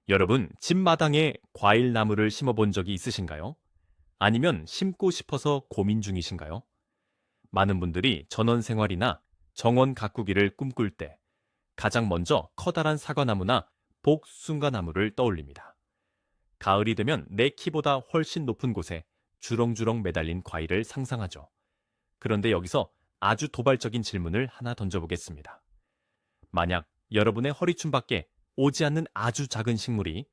여러분, 집 마당에 과일 나무를 심어본 적이 있으신가요? 아니면 심고 싶어서 고민 중이신가요? 많은 분들이 전원 생활이나 정원 가꾸기를 꿈꿀 때 가장 먼저 커다란 사과나무나 복숭아나무를 떠올립니다. 가을이 되면 내 키보다 훨씬 높은 곳에 주렁주렁 매달린 과일을 상상하죠. 그런데 여기서 아주 도발적인 질문을 하나 던져보겠습니다. 만약 여러분의 허리춤밖에 오지 않는 아주 작은 식물이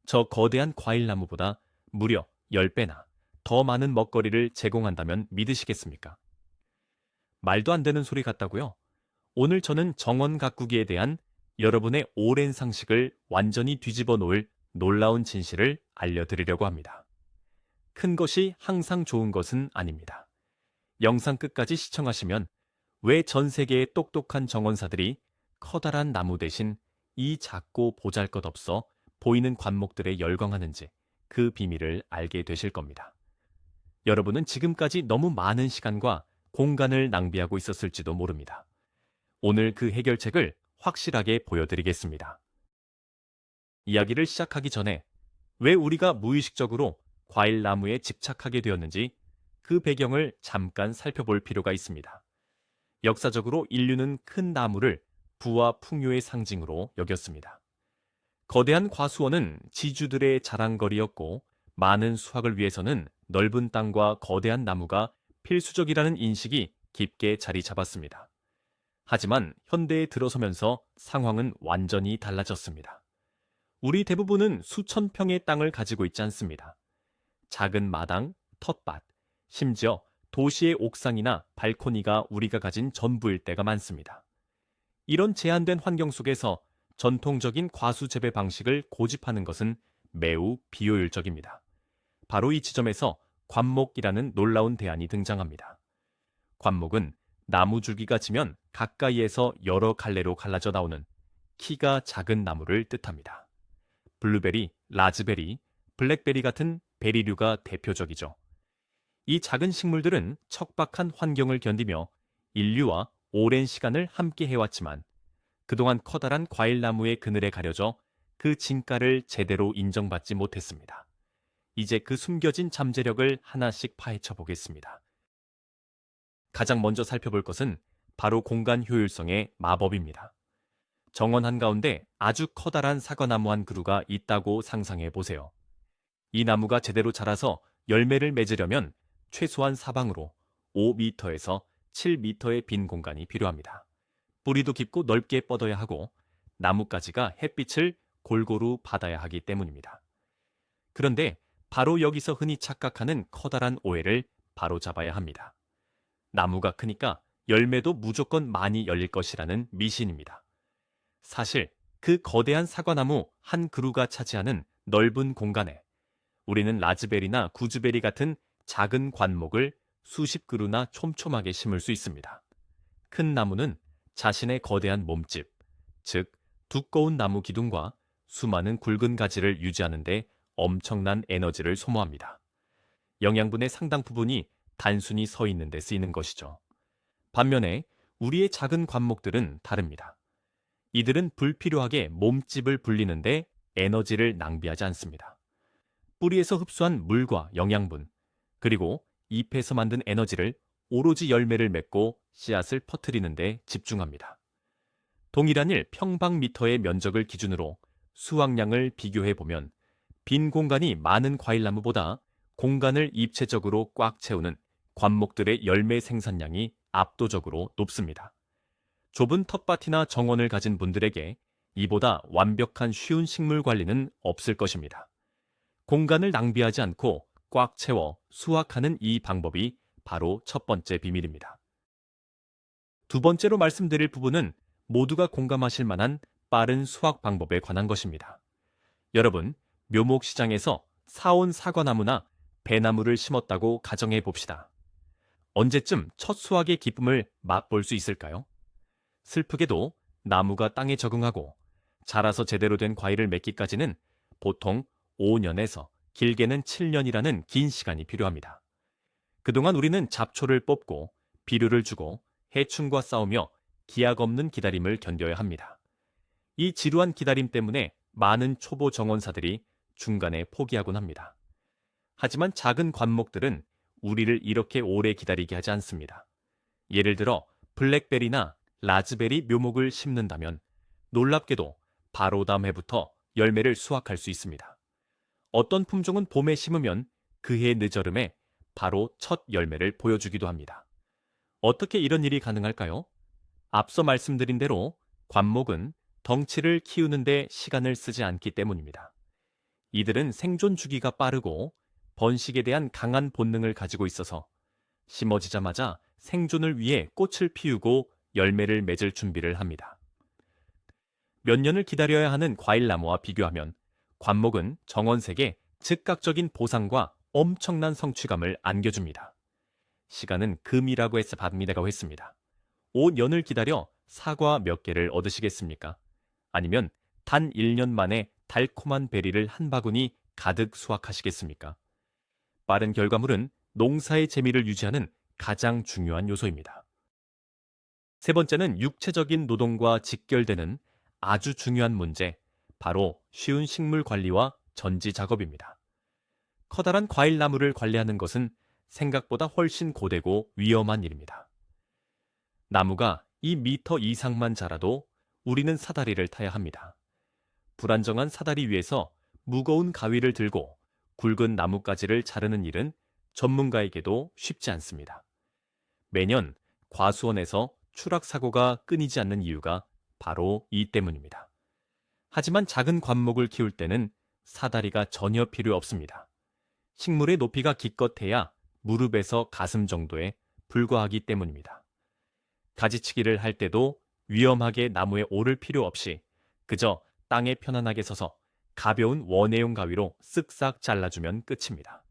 저 거대한 과일나무보다 무려 10배나 더 많은 먹거리를 제공한다면 믿으시겠습니까? 말도 안 되는 소리 같다고요? 오늘 저는 정원 가꾸기에 대한 여러분의 오랜 상식을 완전히 뒤집어 놓을 놀라운 진실을 알려드리려고 합니다. 큰 것이 항상 좋은 것은 아닙니다. 영상 끝까지 시청하시면 왜 전 세계의 똑똑한 정원사들이 커다란 나무 대신 이 작고 보잘것없어 보이는 관목들에 열광하는지 그 비밀을 알게 되실 겁니다. 여러분은 지금까지 너무 많은 시간과 공간을 낭비하고 있었을지도 모릅니다. 오늘 그 해결책을 확실하게 보여드리겠습니다. 이야기를 시작하기 전에 왜 우리가 무의식적으로 과일 나무에 집착하게 되었는지 그 배경을 잠깐 살펴볼 필요가 있습니다. 역사적으로 인류는 큰 나무를 부와 풍요의 상징으로 여겼습니다. 거대한 과수원은 지주들의 자랑거리였고 많은 수확을 위해서는 넓은 땅과 거대한 나무가 필수적이라는 인식이 깊게 자리 잡았습니다. 하지만 현대에 들어서면서 상황은 완전히 달라졌습니다. 우리 대부분은 수천 평의 땅을 가지고 있지 않습니다. 작은 마당, 텃밭, 심지어 도시의 옥상이나 발코니가 우리가 가진 전부일 때가 많습니다. 이런 제한된 환경 속에서 전통적인 과수 재배 방식을 고집하는 것은 매우 비효율적입니다. 바로 이 지점에서 관목이라는 놀라운 대안이 등장합니다. 관목은 나무 줄기가 지면 가까이에서 여러 갈래로 갈라져 나오는 키가 작은 나무를 뜻합니다. 블루베리, 라즈베리, 블랙베리 같은 베리류가 대표적이죠. 이 작은 식물들은 척박한 환경을 견디며 인류와 오랜 시간을 함께 해왔지만 그동안 커다란 과일나무의 그늘에 가려져 그 진가를 제대로 인정받지 못했습니다. 이제 그 숨겨진 잠재력을 하나씩 파헤쳐 보겠습니다. 가장 먼저 살펴볼 것은 바로 공간 효율성의 마법입니다. 정원 한가운데 아주 커다란 사과나무 한 그루가 있다고 상상해 보세요. 이 나무가 제대로 자라서 열매를 맺으려면 최소한 사방으로 5m에서 7m의 빈 공간이 필요합니다. 뿌리도 깊고 넓게 뻗어야 하고 나뭇가지가 햇빛을 골고루 받아야 하기 때문입니다. 그런데 바로 여기서 흔히 착각하는 커다란 오해를 바로잡아야 합니다. 나무가 크니까 열매도 무조건 많이 열릴 것이라는 미신입니다. 사실 그 거대한 사과나무 한 그루가 차지하는 넓은 공간에 우리는 라즈베리나 구즈베리 같은 작은 관목을 수십 그루나 촘촘하게 심을 수 있습니다. 큰 나무는 자신의 거대한 몸집, 즉 두꺼운 나무 기둥과 수많은 굵은 가지를 유지하는 데 엄청난 에너지를 소모합니다. 영양분의 상당 부분이 단순히 서 있는 데 쓰이는 것이죠. 반면에 우리의 작은 관목들은 다릅니다. 이들은 불필요하게 몸집을 불리는데 에너지를 낭비하지 않습니다. 뿌리에서 흡수한 물과 영양분, 그리고 잎에서 만든 에너지를 오로지 열매를 맺고 씨앗을 퍼뜨리는 데 집중합니다. 동일한 1평방미터의 면적을 기준으로 수확량을 비교해 보면 빈 공간이 많은 과일나무보다 공간을 입체적으로 꽉 채우는 관목들의 열매 생산량이 압도적으로 높습니다. 좁은 텃밭이나 정원을 가진 분들에게 이보다 완벽한 쉬운 식물 관리는 없을 것입니다. 공간을 낭비하지 않고 꽉 채워 수확하는 이 방법이 바로 첫 번째 비밀입니다. 두 번째로 말씀드릴 부분은 모두가 공감하실 만한 빠른 수확 방법에 관한 것입니다. 여러분, 묘목시장에서 사온 사과나무나 배나무를 심었다고 가정해 봅시다. 언제쯤 첫 수확의 기쁨을 맛볼 수 있을까요? 슬프게도 나무가 땅에 적응하고 자라서 제대로 된 과일을 맺기까지는 보통 5년에서 길게는 7년이라는 긴 시간이 필요합니다. 그동안 우리는 잡초를 뽑고 비료를 주고 해충과 싸우며 기약 없는 기다림을 견뎌야 합니다. 이 지루한 기다림 때문에 많은 초보 정원사들이 중간에 포기하곤 합니다. 하지만 작은 관목들은 우리를 이렇게 오래 기다리게 하지 않습니다. 예를 들어 블랙베리나 라즈베리 묘목을 심는다면 놀랍게도 바로 다음 해부터 열매를 수확할 수 있습니다. 어떤 품종은 봄에 심으면 그해 늦여름에 바로 첫 열매를 보여주기도 합니다. 어떻게 이런 일이 가능할까요? 앞서 말씀드린 대로 관목은 덩치를 키우는데 시간을 쓰지 않기 때문입니다. 이들은 생존 주기가 빠르고 번식에 대한 강한 본능을 가지고 있어서 심어지자마자 생존을 위해 꽃을 피우고 열매를 맺을 준비를 합니다. 몇 년을 기다려야 하는 과일나무와 비교하면 관목은 정원색에 즉각적인 보상과 엄청난 성취감을 안겨줍니다. 시간은 금이라고 해서 받니다고 했습니다. 5년을 기다려 사과 몇 개를 얻으시겠습니까? 아니면 단 1년 만에 달콤한 베리를 한 바구니 가득 수확하시겠습니까? 빠른 결과물은 농사의 재미를 유지하는 가장 중요한 요소입니다. 세 번째는 육체적인 노동과 직결되는 아주 중요한 문제, 바로 쉬운 식물 관리와 전지 작업입니다. 커다란 과일나무를 관리하는 것은 생각보다 훨씬 고되고 위험한 일입니다. 나무가 2m 이상만 자라도 우리는 사다리를 타야 합니다. 불안정한 사다리 위에서 무거운 가위를 들고 굵은 나뭇가지를 자르는 일은 전문가에게도 쉽지 않습니다. 매년 과수원에서 추락사고가 끊이지 않는 이유가 바로 이 때문입니다. 하지만 작은 관목을 키울 때는 사다리가 전혀 필요 없습니다. 식물의 높이가 기껏해야 무릎에서 가슴 정도에 불과하기 때문입니다. 가지치기를 할 때도 위험하게 나무에 오를 필요 없이 그저 땅에 편안하게 서서 가벼운 원예용 가위로 쓱싹 잘라주면 끝입니다.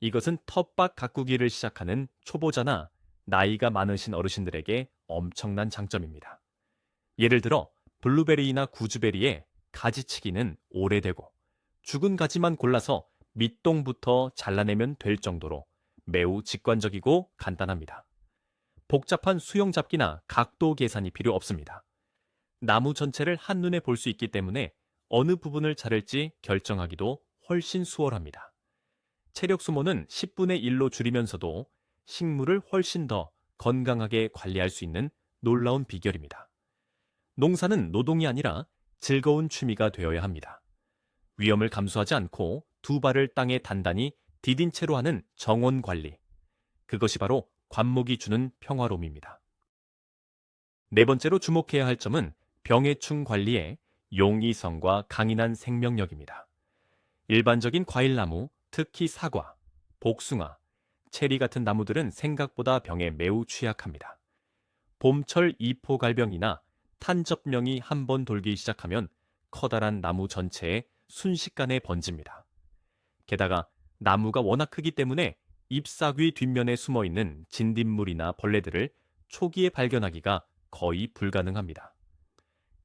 이것은 텃밭 가꾸기를 시작하는 초보자나 나이가 많으신 어르신들에게 엄청난 장점입니다. 예를 들어 블루베리나 구즈베리의 가지치기는 오래되고 죽은 가지만 골라서 밑동부터 잘라내면 될 정도로 매우 직관적이고 간단합니다. 복잡한 수영 잡기나 각도 계산이 필요 없습니다. 나무 전체를 한눈에 볼 수 있기 때문에 어느 부분을 자를지 결정하기도 훨씬 수월합니다. 체력 소모는 10분의 1로 줄이면서도 식물을 훨씬 더 건강하게 관리할 수 있는 놀라운 비결입니다. 농사는 노동이 아니라 즐거운 취미가 되어야 합니다. 위험을 감수하지 않고 두 발을 땅에 단단히 디딘 채로 하는 정원 관리. 그것이 바로 관목이 주는 평화로움입니다. 네 번째로 주목해야 할 점은 병해충 관리의 용이성과 강인한 생명력입니다. 일반적인 과일나무, 특히 사과, 복숭아, 체리 같은 나무들은 생각보다 병에 매우 취약합니다. 봄철 이포갈병이나 탄접병이 한번 돌기 시작하면 커다란 나무 전체에 순식간에 번집니다. 게다가 나무가 워낙 크기 때문에 잎사귀 뒷면에 숨어있는 진딧물이나 벌레들을 초기에 발견하기가 거의 불가능합니다.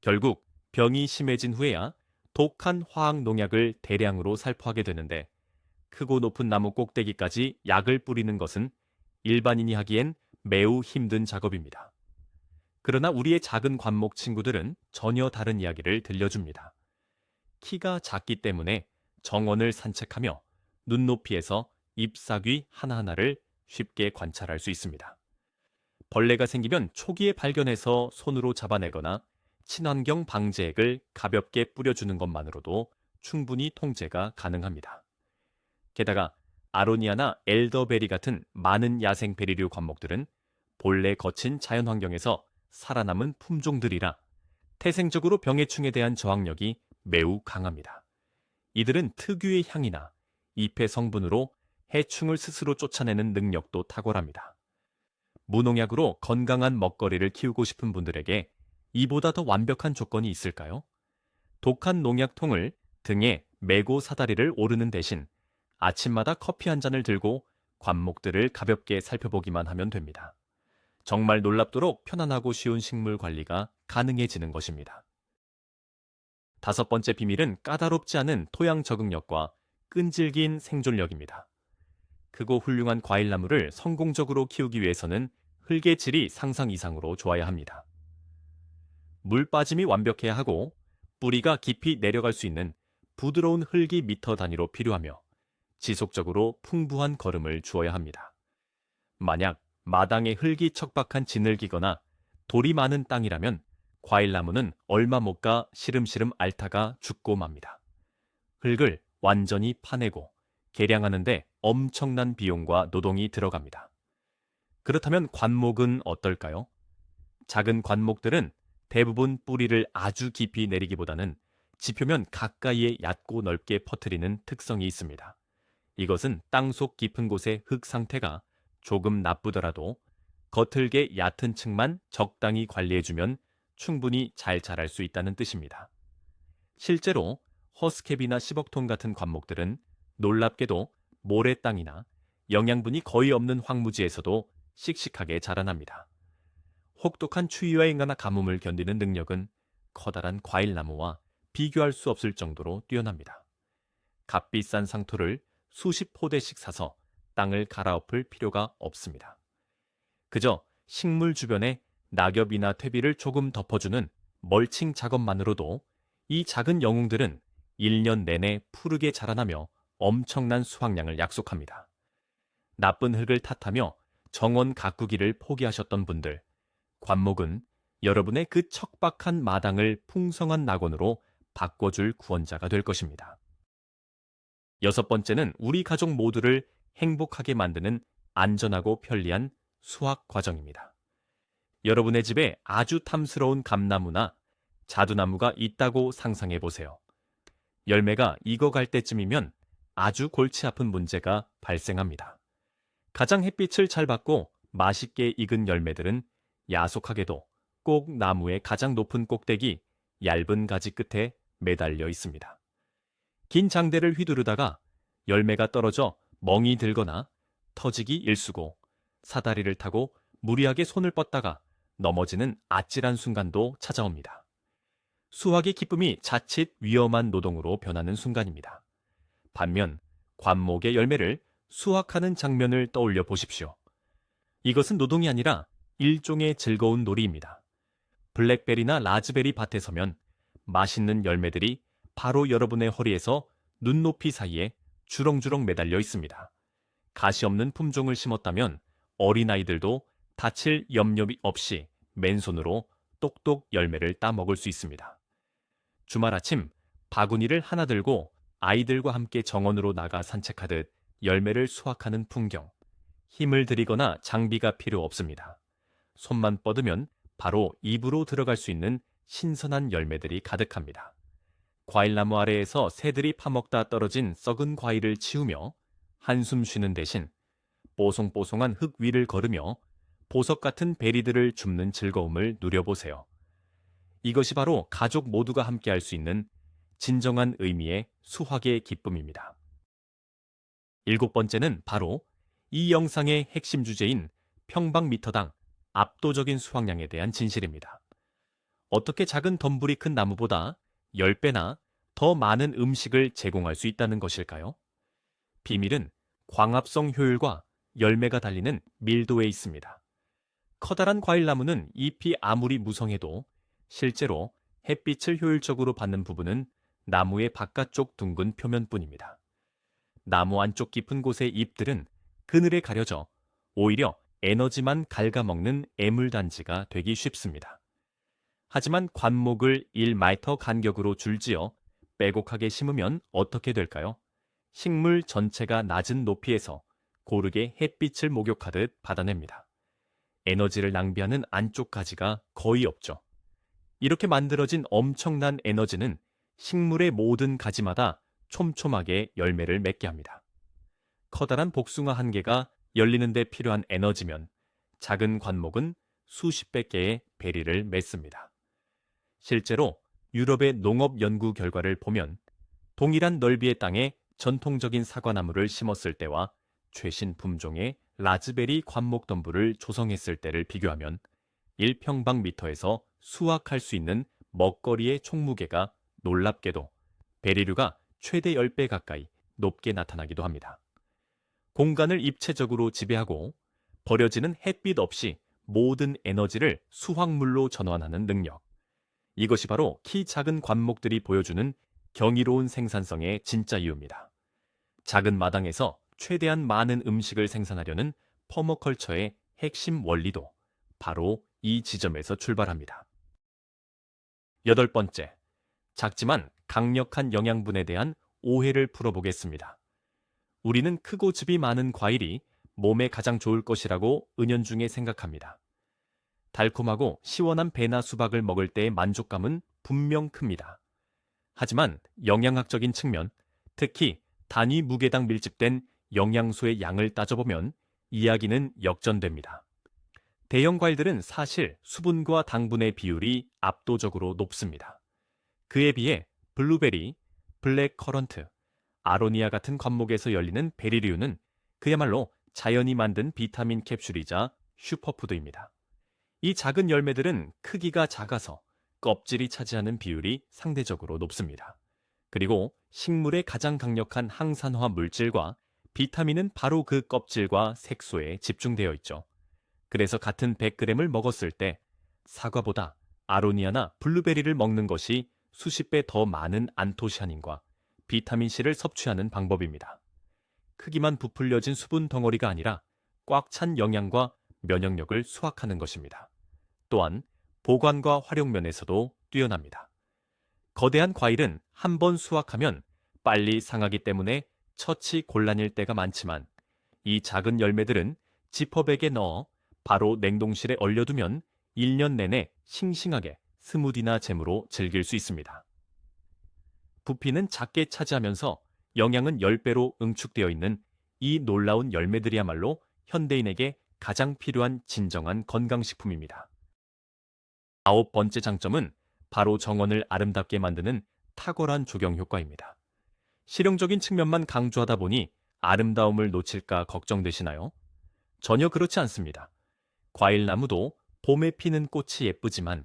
결국 병이 심해진 후에야 독한 화학 농약을 대량으로 살포하게 되는데 크고 높은 나무 꼭대기까지 약을 뿌리는 것은 일반인이 하기엔 매우 힘든 작업입니다. 그러나 우리의 작은 관목 친구들은 전혀 다른 이야기를 들려줍니다. 키가 작기 때문에 정원을 산책하며 눈높이에서 잎사귀 하나하나를 쉽게 관찰할 수 있습니다. 벌레가 생기면 초기에 발견해서 손으로 잡아내거나 친환경 방제액을 가볍게 뿌려주는 것만으로도 충분히 통제가 가능합니다. 게다가 아로니아나 엘더베리 같은 많은 야생 베리류 관목들은 본래 거친 자연환경에서 살아남은 품종들이라 태생적으로 병해충에 대한 저항력이 매우 강합니다. 이들은 특유의 향이나 잎의 성분으로 해충을 스스로 쫓아내는 능력도 탁월합니다. 무농약으로 건강한 먹거리를 키우고 싶은 분들에게 이보다 더 완벽한 조건이 있을까요? 독한 농약통을 등에 메고 사다리를 오르는 대신 아침마다 커피 한 잔을 들고 관목들을 가볍게 살펴보기만 하면 됩니다. 정말 놀랍도록 편안하고 쉬운 식물 관리가 가능해지는 것입니다. 다섯 번째 비밀은 까다롭지 않은 토양 적응력과 끈질긴 생존력입니다. 크고 훌륭한 과일나무를 성공적으로 키우기 위해서는 흙의 질이 상상 이상으로 좋아야 합니다. 물 빠짐이 완벽해야 하고 뿌리가 깊이 내려갈 수 있는 부드러운 흙이 미터 단위로 필요하며 지속적으로 풍부한 거름을 주어야 합니다. 만약 마당에 흙이 척박한 지늘기거나 돌이 많은 땅이라면 과일나무는 얼마 못 가 시름시름 앓다가 죽고 맙니다. 흙을 완전히 파내고 개량하는데 엄청난 비용과 노동이 들어갑니다. 그렇다면 관목은 어떨까요? 작은 관목들은 대부분 뿌리를 아주 깊이 내리기보다는 지표면 가까이에 얕고 넓게 퍼뜨리는 특성이 있습니다. 이것은 땅속 깊은 곳의 흙 상태가 조금 나쁘더라도 겉흙의 얕은 층만 적당히 관리해주면 충분히 잘 자랄 수 있다는 뜻입니다. 실제로 허스캡이나 시벅톤 같은 관목들은 놀랍게도 모래 땅이나 영양분이 거의 없는 황무지에서도 씩씩하게 자라납니다. 혹독한 추위와 인간화 가뭄을 견디는 능력은 커다란 과일나무와 비교할 수 없을 정도로 뛰어납니다. 값비싼 상토를 수십 포대씩 사서 땅을 갈아엎을 필요가 없습니다. 그저 식물 주변에 낙엽이나 퇴비를 조금 덮어주는 멀칭 작업만으로도 이 작은 영웅들은 1년 내내 푸르게 자라나며 엄청난 수확량을 약속합니다. 나쁜 흙을 탓하며 정원 가꾸기를 포기하셨던 분들, 관목은 여러분의 그 척박한 마당을 풍성한 낙원으로 바꿔줄 구원자가 될 것입니다. 6번째는 우리 가족 모두를 행복하게 만드는 안전하고 편리한 수확 과정입니다. 여러분의 집에 아주 탐스러운 감나무나 자두나무가 있다고 상상해 보세요. 열매가 익어갈 때쯤이면 아주 골치 아픈 문제가 발생합니다. 가장 햇빛을 잘 받고 맛있게 익은 열매들은 야속하게도 꼭 나무의 가장 높은 꼭대기 얇은 가지 끝에 매달려 있습니다. 긴 장대를 휘두르다가 열매가 떨어져 멍이 들거나 터지기 일쑤고 사다리를 타고 무리하게 손을 뻗다가 넘어지는 아찔한 순간도 찾아옵니다. 수확의 기쁨이 자칫 위험한 노동으로 변하는 순간입니다. 반면 관목의 열매를 수확하는 장면을 떠올려 보십시오. 이것은 노동이 아니라 일종의 즐거운 놀이입니다. 블랙베리나 라즈베리 밭에 서면 맛있는 열매들이 바로 여러분의 허리에서 눈높이 사이에 주렁주렁 매달려 있습니다. 가시 없는 품종을 심었다면 어린아이들도 다칠 염려이 없이 맨손으로 똑똑 열매를 따먹을 수 있습니다. 주말 아침 바구니를 하나 들고 아이들과 함께 정원으로 나가 산책하듯 열매를 수확하는 풍경. 힘을 들이거나 장비가 필요 없습니다. 손만 뻗으면 바로 입으로 들어갈 수 있는 신선한 열매들이 가득합니다. 과일나무 아래에서 새들이 파먹다 떨어진 썩은 과일을 치우며 한숨 쉬는 대신 뽀송뽀송한 흙 위를 걸으며 보석 같은 베리들을 줍는 즐거움을 누려보세요. 이것이 바로 가족 모두가 함께 할 수 있는 진정한 의미의 수확의 기쁨입니다. 7번째는 바로 이 영상의 핵심 주제인 평방미터당 압도적인 수확량에 대한 진실입니다. 어떻게 작은 덤불이 큰 나무보다 10배나 더 많은 음식을 제공할 수 있다는 것일까요? 비밀은 광합성 효율과 열매가 달리는 밀도에 있습니다. 커다란 과일나무는 잎이 아무리 무성해도 실제로 햇빛을 효율적으로 받는 부분은 나무의 바깥쪽 둥근 표면뿐입니다. 나무 안쪽 깊은 곳의 잎들은 그늘에 가려져 오히려 에너지만 갉아먹는 애물단지가 되기 쉽습니다. 하지만 관목을 1m 간격으로 줄지어 빼곡하게 심으면 어떻게 될까요? 식물 전체가 낮은 높이에서 고르게 햇빛을 목욕하듯 받아냅니다. 에너지를 낭비하는 안쪽 가지가 거의 없죠. 이렇게 만들어진 엄청난 에너지는 식물의 모든 가지마다 촘촘하게 열매를 맺게 합니다. 커다란 복숭아 한 개가 열리는 데 필요한 에너지면 작은 관목은 수십 배 개의 베리를 맺습니다. 실제로 유럽의 농업 연구 결과를 보면 동일한 넓이의 땅에 전통적인 사과나무를 심었을 때와 최신 품종의 라즈베리 관목 덤불을 조성했을 때를 비교하면 1평방미터에서 수확할 수 있는 먹거리의 총무게가 놀랍게도 베리류가 최대 10배 가까이 높게 나타나기도 합니다. 공간을 입체적으로 지배하고 버려지는 햇빛 없이 모든 에너지를 수확물로 전환하는 능력. 이것이 바로 키 작은 관목들이 보여주는 경이로운 생산성의 진짜 이유입니다. 작은 마당에서 최대한 많은 음식을 생산하려는 퍼머컬처의 핵심 원리도 바로 이 지점에서 출발합니다. 8번째, 작지만 강력한 영양분에 대한 오해를 풀어보겠습니다. 우리는 크고 즙이 많은 과일이 몸에 가장 좋을 것이라고 은연중에 생각합니다. 달콤하고 시원한 배나 수박을 먹을 때의 만족감은 분명 큽니다. 하지만 영양학적인 측면, 특히 단위 무게당 밀집된 영양소의 양을 따져보면 이야기는 역전됩니다. 대형 과일들은 사실 수분과 당분의 비율이 압도적으로 높습니다. 그에 비해 블루베리, 블랙커런트, 아로니아 같은 관목에서 열리는 베리류는 그야말로 자연이 만든 비타민 캡슐이자 슈퍼푸드입니다. 이 작은 열매들은 크기가 작아서 껍질이 차지하는 비율이 상대적으로 높습니다. 그리고 식물의 가장 강력한 항산화 물질과 비타민은 바로 그 껍질과 색소에 집중되어 있죠. 그래서 같은 100g을 먹었을 때 사과보다 아로니아나 블루베리를 먹는 것이 수십 배 더 많은 안토시아닌과 비타민C를 섭취하는 방법입니다. 크기만 부풀려진 수분 덩어리가 아니라 꽉 찬 영양과 면역력을 수확하는 것입니다. 또한 보관과 활용 면에서도 뛰어납니다. 거대한 과일은 한 번 수확하면 빨리 상하기 때문에 처치 곤란일 때가 많지만 이 작은 열매들은 지퍼백에 넣어 바로 냉동실에 얼려두면 1년 내내 싱싱하게 스무디나 잼으로 즐길 수 있습니다. 부피는 작게 차지하면서 영양은 10배로 응축되어 있는 이 놀라운 열매들이야말로 현대인에게 가장 필요한 진정한 건강식품입니다. 9번째 장점은 바로 정원을 아름답게 만드는 탁월한 조경 효과입니다. 실용적인 측면만 강조하다 보니 아름다움을 놓칠까 걱정되시나요? 전혀 그렇지 않습니다. 과일나무도 봄에 피는 꽃이 예쁘지만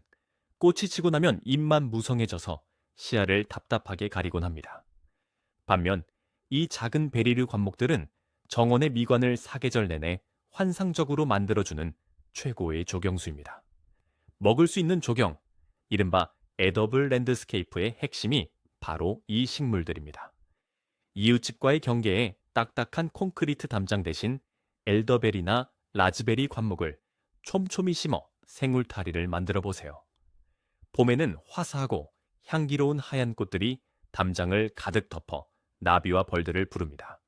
꽃이 지고 나면 잎만 무성해져서 시야를 답답하게 가리곤 합니다. 반면 이 작은 베리류 관목들은 정원의 미관을 사계절 내내 환상적으로 만들어주는 최고의 조경수입니다. 먹을 수 있는 조경, 이른바 에더블 랜드스케이프의 핵심이 바로 이 식물들입니다. 이웃집과의 경계에 딱딱한 콘크리트 담장 대신 엘더베리나 라즈베리 관목을 촘촘히 심어 생울타리를 만들어 보세요. 봄에는 화사하고 향기로운 하얀 꽃들이 담장을 가득 덮어 나비와 벌들을 부릅니다.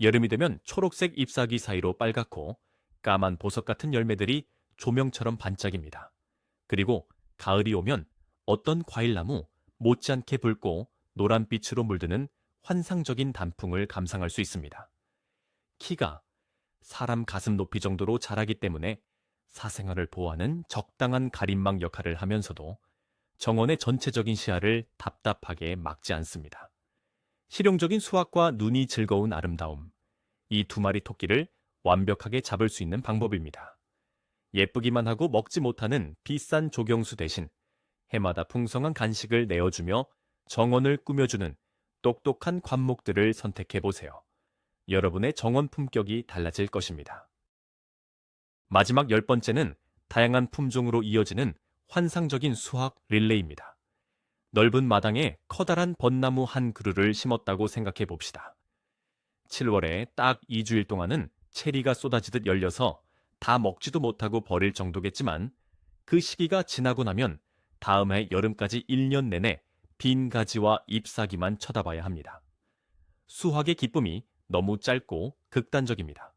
여름이 되면 초록색 잎사귀 사이로 빨갛고 까만 보석 같은 열매들이 조명처럼 반짝입니다. 그리고 가을이 오면 어떤 과일나무 못지않게 붉고 노란빛으로 물드는 환상적인 단풍을 감상할 수 있습니다. 키가 사람 가슴 높이 정도로 자라기 때문에 사생활을 보호하는 적당한 가림막 역할을 하면서도 정원의 전체적인 시야를 답답하게 막지 않습니다. 실용적인 수확과 눈이 즐거운 아름다움, 이 두 마리 토끼를 완벽하게 잡을 수 있는 방법입니다. 예쁘기만 하고 먹지 못하는 비싼 조경수 대신 해마다 풍성한 간식을 내어주며 정원을 꾸며주는 똑똑한 관목들을 선택해보세요. 여러분의 정원 품격이 달라질 것입니다. 마지막 10번째는 다양한 품종으로 이어지는 환상적인 수확 릴레이입니다. 넓은 마당에 커다란 벚나무 한 그루를 심었다고 생각해 봅시다. 7월에 딱 2주일 동안은 체리가 쏟아지듯 열려서 다 먹지도 못하고 버릴 정도겠지만 그 시기가 지나고 나면 다음 해 여름까지 1년 내내 빈 가지와 잎사귀만 쳐다봐야 합니다. 수확의 기쁨이 너무 짧고 극단적입니다.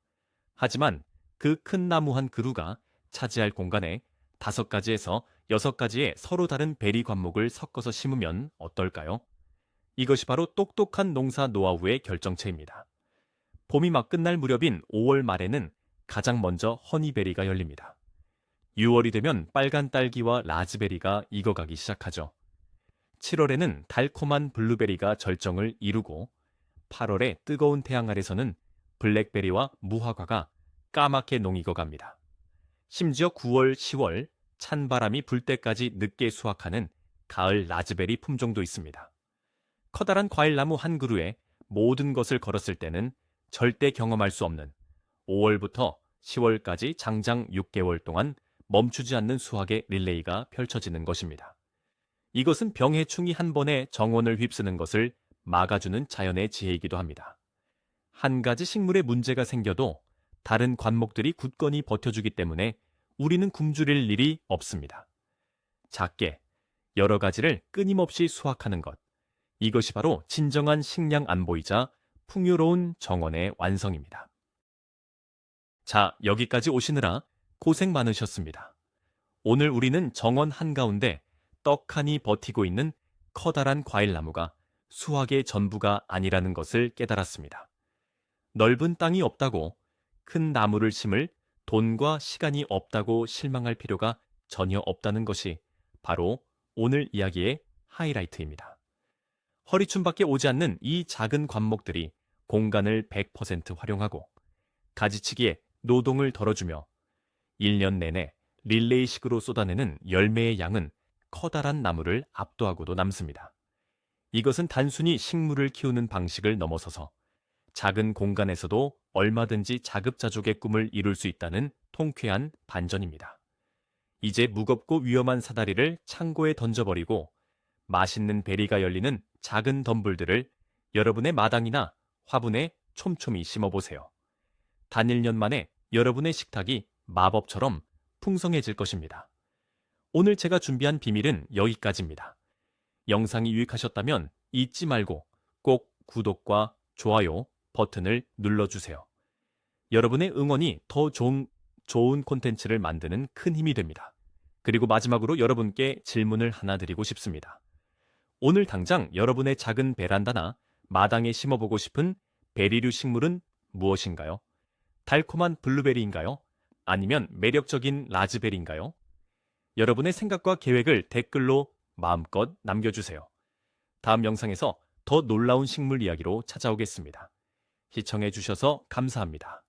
하지만 그 큰 나무 한 그루가 차지할 공간에 5가지에서 6가지의 서로 다른 베리 관목을 섞어서 심으면 어떨까요? 이것이 바로 똑똑한 농사 노하우의 결정체입니다. 봄이 막 끝날 무렵인 5월 말에는 가장 먼저 허니베리가 열립니다. 6월이 되면 빨간 딸기와 라즈베리가 익어가기 시작하죠. 7월에는 달콤한 블루베리가 절정을 이루고 8월에 뜨거운 태양 아래서는 블랙베리와 무화과가 까맣게 농익어갑니다. 심지어 9월, 10월 찬바람이 불 때까지 늦게 수확하는 가을 라즈베리 품종도 있습니다. 커다란 과일나무 한 그루에 모든 것을 걸었을 때는 절대 경험할 수 없는 5월부터 10월까지 장장 6개월 동안 멈추지 않는 수확의 릴레이가 펼쳐지는 것입니다. 이것은 병해충이 한 번에 정원을 휩쓰는 것을 막아주는 자연의 지혜이기도 합니다. 한 가지 식물에 문제가 생겨도 다른 관목들이 굳건히 버텨주기 때문에 우리는 굶주릴 일이 없습니다. 작게 여러 가지를 끊임없이 수확하는 것. 이것이 바로 진정한 식량 안보이자 풍요로운 정원의 완성입니다. 자, 여기까지 오시느라 고생 많으셨습니다. 오늘 우리는 정원 한가운데 떡하니 버티고 있는 커다란 과일나무가 수확의 전부가 아니라는 것을 깨달았습니다. 넓은 땅이 없다고 큰 나무를 심을 돈과 시간이 없다고 실망할 필요가 전혀 없다는 것이 바로 오늘 이야기의 하이라이트입니다. 허리춤밖에 오지 않는 이 작은 관목들이 공간을 100% 활용하고 가지치기에 노동을 덜어주며 1년 내내 릴레이식으로 쏟아내는 열매의 양은 커다란 나무를 압도하고도 남습니다. 이것은 단순히 식물을 키우는 방식을 넘어서서 작은 공간에서도 얼마든지 자급자족의 꿈을 이룰 수 있다는 통쾌한 반전입니다. 이제 무겁고 위험한 사다리를 창고에 던져버리고 맛있는 베리가 열리는 작은 덤불들을 여러분의 마당이나 화분에 촘촘히 심어보세요. 단 1년 만에 여러분의 식탁이 마법처럼 풍성해질 것입니다. 오늘 제가 준비한 비밀은 여기까지입니다. 영상이 유익하셨다면 잊지 말고 꼭 구독과 좋아요 버튼을 눌러주세요. 여러분의 응원이 더 좋은 콘텐츠를 만드는 큰 힘이 됩니다. 그리고 마지막으로 여러분께 질문을 하나 드리고 싶습니다. 오늘 당장 여러분의 작은 베란다나 마당에 심어보고 싶은 베리류 식물은 무엇인가요? 달콤한 블루베리인가요? 아니면 매력적인 라즈베리인가요? 여러분의 생각과 계획을 댓글로 마음껏 남겨주세요. 다음 영상에서 더 놀라운 식물 이야기로 찾아오겠습니다. 시청해주셔서 감사합니다.